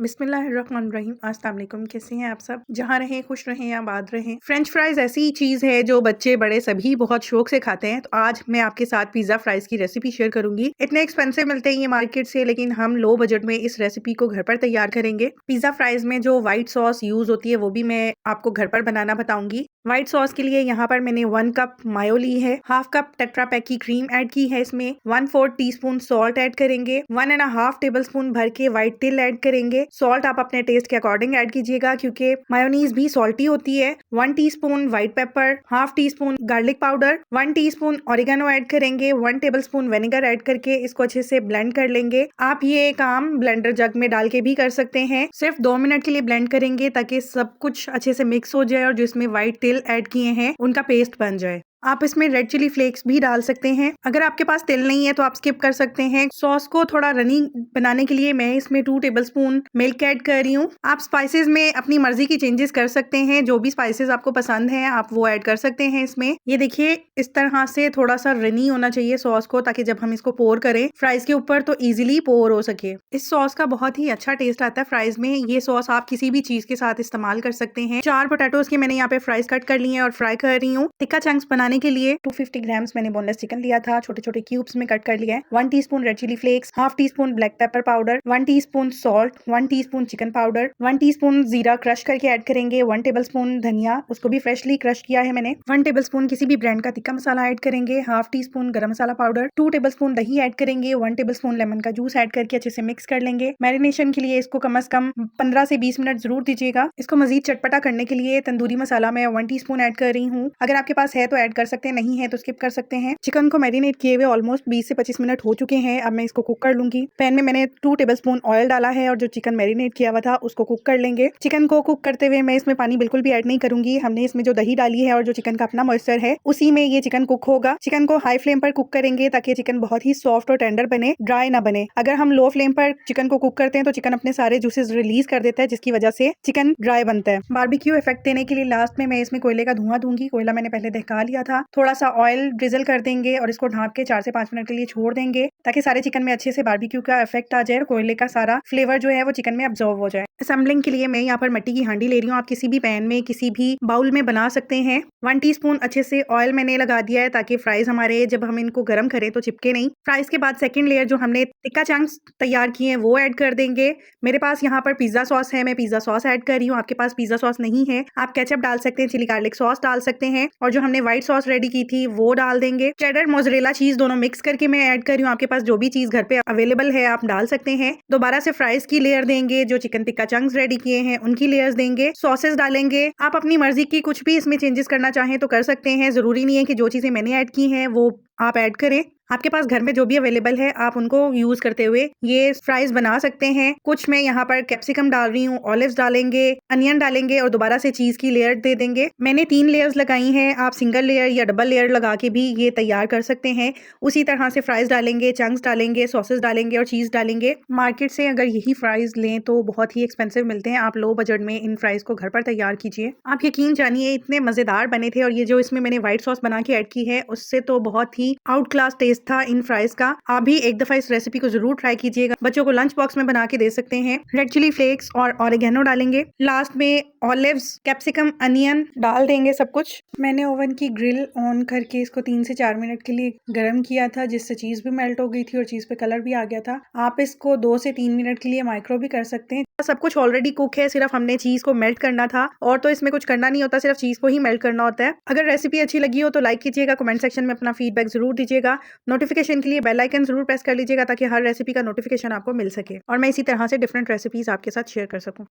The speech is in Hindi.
बिस्मिल्लाहिर्रहमानिर्रहीम। अस्सलाम वालेकुम। कैसे हैं आप सब? जहाँ रहें खुश रहें, आबाद रहें। फ्रेंच फ्राइज़ ऐसी चीज़ है जो बच्चे बड़े सभी बहुत शौक से खाते हैं। तो आज मैं आपके साथ पिज़्ज़ा फ्राइज़ की रेसिपी शेयर करूँगी। इतने एक्सपेंसिव मिलते हैं ये मार्केट से, लेकिन हम लो बजट में इस रेसिपी को घर पर तैयार करेंगे। पिज़्ज़ा फ्राइज़ में जो व्हाइट सॉस यूज़ होती है वो भी मैं आपको घर पर बनाना बताऊँगी। व्हाइट सॉस के लिए यहाँ पर मैंने 1 कप मायो ली है, हाफ कप टेट्रा पैक की क्रीम ऐड की है इसमें, 1/4 टीस्पून सॉल्ट ऐड करेंगे, 1.5 टेबलस्पून भर के व्हाइट तिल ऐड करेंगे। सॉल्ट आप अपने टेस्ट के अकॉर्डिंग ऐड कीजिएगा क्योंकि मायोनीज भी सॉल्टी होती है। 1 teaspoon white paper, half teaspoon garlic powder, 1 teaspoon oregano add करेंगे, 1 टेबलस्पून विनेगर ऐड करके इसको अच्छे से ब्लेंड कर लेंगे। आप ये काम ब्लेंडर जग में डाल के भी कर सकते हैं। सिर्फ 2 मिनट के लिए ब्लेंड करेंगे ताकि सब कुछ अच्छे से मिक्स हो जाए और जो इसमें व्हाइट तिल ऐड किए हैं उनका पेस्ट बन जाए। आप इसमें रेड चिली फ्लेक्स भी डाल सकते हैं। अगर आपके पास तिल नहीं है तो आप स्किप कर सकते हैं। सॉस को थोड़ा रनी बनाने के लिए मैं इसमें 2 टेबलस्पून मिल्क ऐड कर रही हूँ। आप स्पाइसेस में अपनी मर्जी की चेंजेस कर सकते हैं। जो भी स्पाइसेस आपको पसंद हैं आप वो ऐड कर सकते हैं इसमें। ये देखिए इस तरह से थोड़ा सा रनी होना चाहिए सॉस को, ताकि जब हम इसको पोर करें फ्राइज के ऊपर तो इजीली पोर हो सके। इस सॉस का बहुत ही अच्छा टेस्ट आता है फ्राइज में। ये सॉस आप किसी भी चीज के साथ इस्तेमाल कर सकते हैं। 4 पोटैटोज के मैंने यहाँ पे फ्राइज कट कर लिए हैं और फ्राई कर रही हूँ। टिक्का चंक्स बनाने के लिए 250 ग्राम्स मैंने बोनलेस चिकन लिया था, छोटे छोटे क्यूब्स में कट कर लिया है। 1 teaspoon red chilli flakes, half teaspoon black pepper powder, 1 teaspoon salt, 1 teaspoon chicken powder, 1 teaspoon जीरा क्रश करके ऐड करेंगे, 1 टेबलस्पून धनिया, उसको भी फ्रेशली क्रश किया है मैंने, 1 टेबलस्पून किसी भी ब्रांड का तिक्का मसाला ऐड करेंगे, हाफ टीस्पून गरम मसाला पाउडर, 2 टेबलस्पून दही ऐड करेंगे, 1 टेबलस्पून लेमन का जूस ऐड करके अच्छे से मिक्स कर लेंगे। मैरिनेशन के लिए इसको कम से कम 15 से 20 मिनट जरूर दीजिएगा। इसको मजीद चटपटा करने के लिए तंदूरी मसाला मैं 1 टीस्पून ऐड कर रही हूँ। अगर आपके पास है तो ऐड कर सकते हैं, नहीं है तो स्किप कर सकते हैं। चिकन को मैरिनेट किए हुए ऑलमोस्ट 20 से 25 मिनट हो चुके हैं। अब मैं इसको कुक कर लूंगी। पैन में मैंने 2 टेबलस्पून ऑयल डाला है और जो चिकन मैरिनेट किया हुआ था उसको कुक कर लेंगे। चिकन को कुक करते हुए मैं इसमें पानी बिल्कुल भी ऐड नहीं करूंगी। हमने इसमें जो दही डाली है और जो चिकन का अपना मॉइस्चर है उसी में ये चिकन कुक होगा। चिकन को हाई फ्लेम पर कुक करेंगे ताकि चिकन बहुत ही सॉफ्ट और टेंडर बने, ड्राई ना बने। अगर हम लो फ्लेम पर चिकन को कुक करते हैं तो चिकन अपने सारे जूसेस रिलीज कर देता है, जिसकी वजह से चिकन ड्राई बनता है। बारबेक्यू इफेक्ट देने के लिए लास्ट में मैं इसमें कोयले का धुआं दूंगी। कोयला मैंने पहले दहका लिया था। थोड़ा सा ऑयल ड्रिजल कर देंगे और इसको ढाँप के 4 से 5 मिनट के लिए छोड़ देंगे ताकि सारे चिकन में अच्छे से बारबेक्यू का इफेक्ट आ जाए और कोयले का सारा फ्लेवर जो है वो चिकन में अब्जॉर्व हो जाए। असेंबलिंग के लिए मैं यहाँ पर मिट्टी की हांडी ले रही हूँ। आप किसी भी पैन में किसी भी बाउल में बना सकते हैं। 1 टीस्पून अच्छे से ऑयल मैंने लगा दिया है ताकि फ्राइज हमारे जब हम इनको गर्म करें तो चिपके नहीं। फ्राइज के बाद सेकंड लेयर जो हमने टिक्का चंक्स तैयार किए हैं वो ऐड कर देंगे। मेरे पास यहाँ पर पिज्जा सॉस है, मैं पिज्जा सॉस ऐड कर रही हूँ। आपके पास पिज्जा सॉस नहीं है आप केचप डाल सकते हैं, चिली गार्लिक सॉस डाल सकते हैं और जो हमने व्हाइट सॉस रेडी की थी वो डाल देंगे। चेडर मोज़रेला चीज दोनों मिक्स करके मैं ऐड कर रही हूँ। आपके पास जो भी चीज घर पे अवेलेबल है आप डाल सकते हैं। दोबारा से फ्राइज की लेयर देंगे, जो चिकन टिक्का चंक्स रेडी किए हैं उनकी लेयर्स देंगे, सॉसेस डालेंगे। आप अपनी मर्जी की कुछ भी इसमें चेंजेस करना चाहें तो कर सकते हैं। जरूरी नहीं है कि जो चीजें मैंने ऐड की हैं वो आप ऐड करें। आपके पास घर में जो भी अवेलेबल है आप उनको यूज करते हुए ये फ्राइज बना सकते हैं। कुछ मैं यहाँ पर कैप्सिकम डाल रही हूँ, ऑलिव्स डालेंगे, अनियन डालेंगे और दोबारा से चीज की लेयर दे देंगे। मैंने 3 लेयर्स लगाई हैं। आप सिंगल लेयर या डबल लेयर लगा के भी ये तैयार कर सकते हैं। उसी तरह से फ्राइज डालेंगे, चंक्स डालेंगे, सॉसेस डालेंगे और चीज डालेंगे। मार्केट से अगर यही फ्राइज लें तो बहुत ही एक्सपेंसिव मिलते हैं। आप लो बजट में इन फ्राइज को घर पर तैयार कीजिए। आप यकीन जानिए इतने मजेदार बने थे और ये जो इसमें मैंने व्हाइट सॉस बना के ऐड की है उससे तो बहुत ही आउट क्लास टेस्ट था इन फ्राइज का। आप भी एक दफा इस रेसिपी को जरूर ट्राई कीजिएगा। बच्चों को लंच बॉक्स में बना के दे सकते हैं। रेड चिली फ्लेक्स और ऑरिगेनो डालेंगे। लास्ट में ऑलिव्स, कैप्सिकम, अनियन डाल देंगे सब कुछ। मैंने ओवन की ग्रिल ऑन करके इसको 3 से 4 मिनट के लिए गर्म किया था, जिससे चीज भी मेल्ट हो गई थी और चीज पे कलर भी आ गया था। आप इसको 2 से 3 मिनट के लिए माइक्रो भी कर सकते हैं। सब कुछ ऑलरेडी कुक है, सिर्फ हमने चीज को मेल्ट करना था और तो इसमें कुछ करना नहीं होता, सिर्फ चीज को ही मेल्ट करना होता है। अगर रेसिपी अच्छी लगी हो तो लाइक कीजिएगा, कमेंट सेक्शन में अपना फीडबैक जरूर दीजिएगा। नोटिफिकेशन के लिए बेल आइकन जरूर प्रेस कर लीजिएगा ताकि हर रेसिपी का नोटिफिकेशन आपको मिल सके और मैं इसी तरह से डिफरेंट रेसिपीज आपके साथ शेयर कर सकूं।